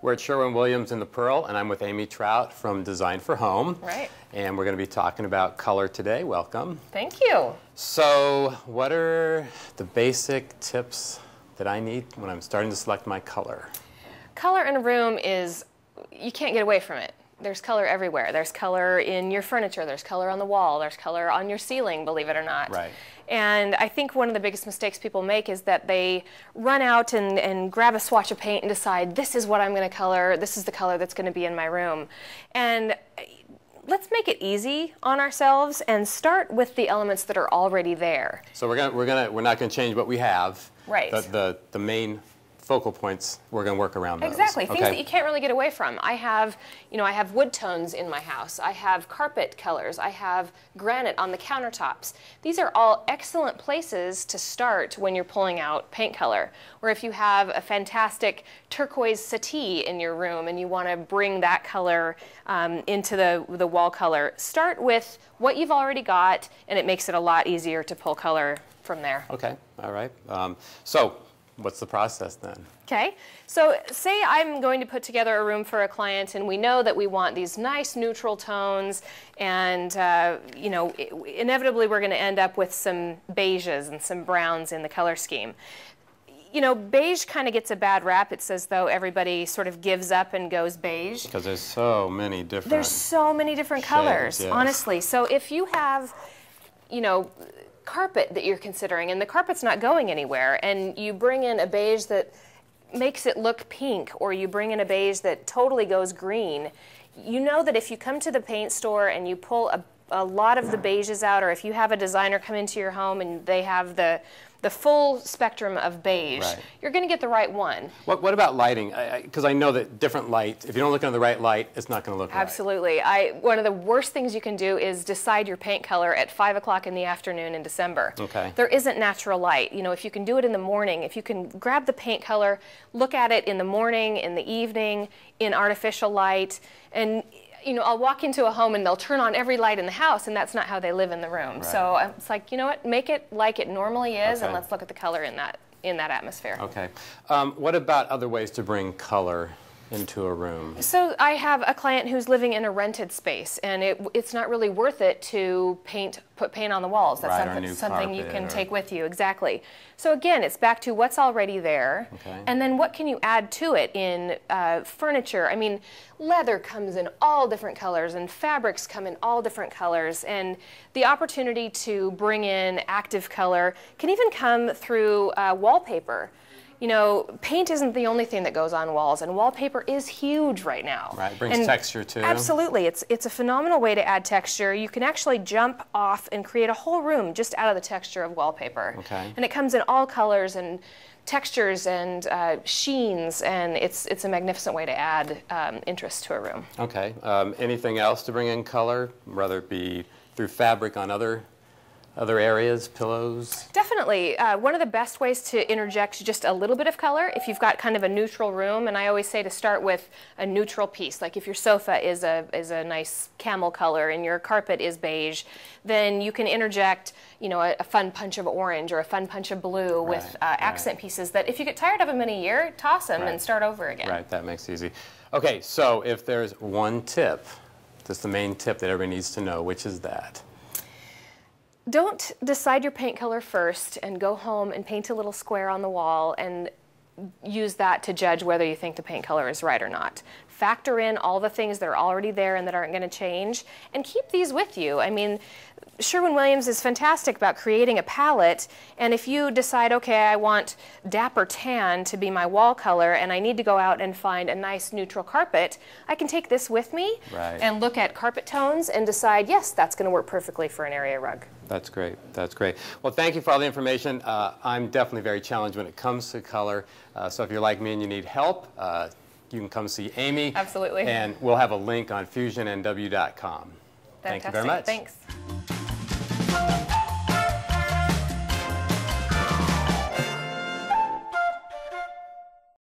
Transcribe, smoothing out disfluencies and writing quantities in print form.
We're at Sherwin-Williams in the Pearl, and I'm with Amy Troute from Design for Home. Right. And we're going to be talking about color today. Welcome. Thank you. So, what are the basic tips that I need when I'm starting to select my color? Color in a room is, you can't get away from it. There's color everywhere. There's color in your furniture, there's color on the wall, there's color on your ceiling, believe it or not. Right. And I think one of the biggest mistakes people make is that they run out and grab a swatch of paint and decide, this is what I'm going to color, this is the color that's going to be in my room. And let's make it easy on ourselves and start with the elements that are already there. So we're not going to change what we have. Right. The main focal points, we're going to work around those. Exactly, okay. Things that you can't really get away from. I have wood tones in my house. I have carpet colors. I have granite on the countertops. These are all excellent places to start when you're pulling out paint color. Or if you have a fantastic turquoise settee in your room and you want to bring that color into the wall color, start with what you've already got, and it makes it a lot easier to pull color from there. Okay, all right. So, what's the process then? Okay, so say I'm going to put together a room for a client and we know that we want these nice neutral tones and inevitably we're going to end up with some beiges and some browns in the color scheme. You know, beige kind of gets a bad rap. It's as though everybody sort of gives up and goes beige. Because there's so many different colors, yes. Honestly. So if you have, carpet that you're considering and the carpet's not going anywhere and you bring in a beige that makes it look pink or you bring in a beige that totally goes green, you know that if you come to the paint store and you pull a lot of the beiges out, or if you have a designer come into your home and they have the full spectrum of beige, right, you're going to get the right one. What about lighting? Because I know that different light, if you don't look under the right light, it's not going to look right. Absolutely. One of the worst things you can do is decide your paint color at 5 o'clock in the afternoon in December. Okay. There isn't natural light. You know, if you can do it in the morning, if you can grab the paint color, look at it in the morning, in the evening, in artificial light, and I'll walk into a home and they'll turn on every light in the house, and that's not how they live in the room. Right. So it's like, you know what, make it like it normally is, okay, and let's look at the color in that atmosphere. Okay. What about other ways to bring color into a room? So I have a client who's living in a rented space, and it's not really worth it to put paint on the walls. That's right, something you can take with you. Exactly. So again, it's back to what's already there, okay, and then what can you add to it in furniture. I mean, leather comes in all different colors, and fabrics come in all different colors, and the opportunity to bring in active color can even come through wallpaper. You know, paint isn't the only thing that goes on walls, and wallpaper is huge right now. Right, it brings texture too. Absolutely, it's a phenomenal way to add texture. You can actually jump off and create a whole room just out of the texture of wallpaper. Okay. And it comes in all colors and textures and sheens, and it's a magnificent way to add interest to a room. Okay. Anything else to bring in color, whether it be through fabric on other areas, pillows? Definitely. One of the best ways to interject just a little bit of color, if you've got kind of a neutral room, and I always say to start with a neutral piece, like if your sofa is a nice camel color and your carpet is beige, then you can interject, a fun punch of orange or a fun punch of blue with accent pieces that if you get tired of them in a year, toss them and start over again. Right, that makes it easy. Okay, so if there's one tip, that's the main tip that everybody needs to know, which is that? Don't decide your paint color first and go home and paint a little square on the wall and use that to judge whether you think the paint color is right or not. Factor in all the things that are already there and that aren't going to change, and keep these with you. I mean, Sherwin-Williams is fantastic about creating a palette, and if you decide, okay, I want dapper tan to be my wall color and I need to go out and find a nice neutral carpet, I can take this with me and look at carpet tones and decide, yes, that's going to work perfectly for an area rug. That's great. That's great. Well, thank you for all the information. I'm definitely very challenged when it comes to color, so if you're like me and you need help, you can come see Amy. Absolutely. And we'll have a link on fusionnw.com. Thank you very much. Thanks.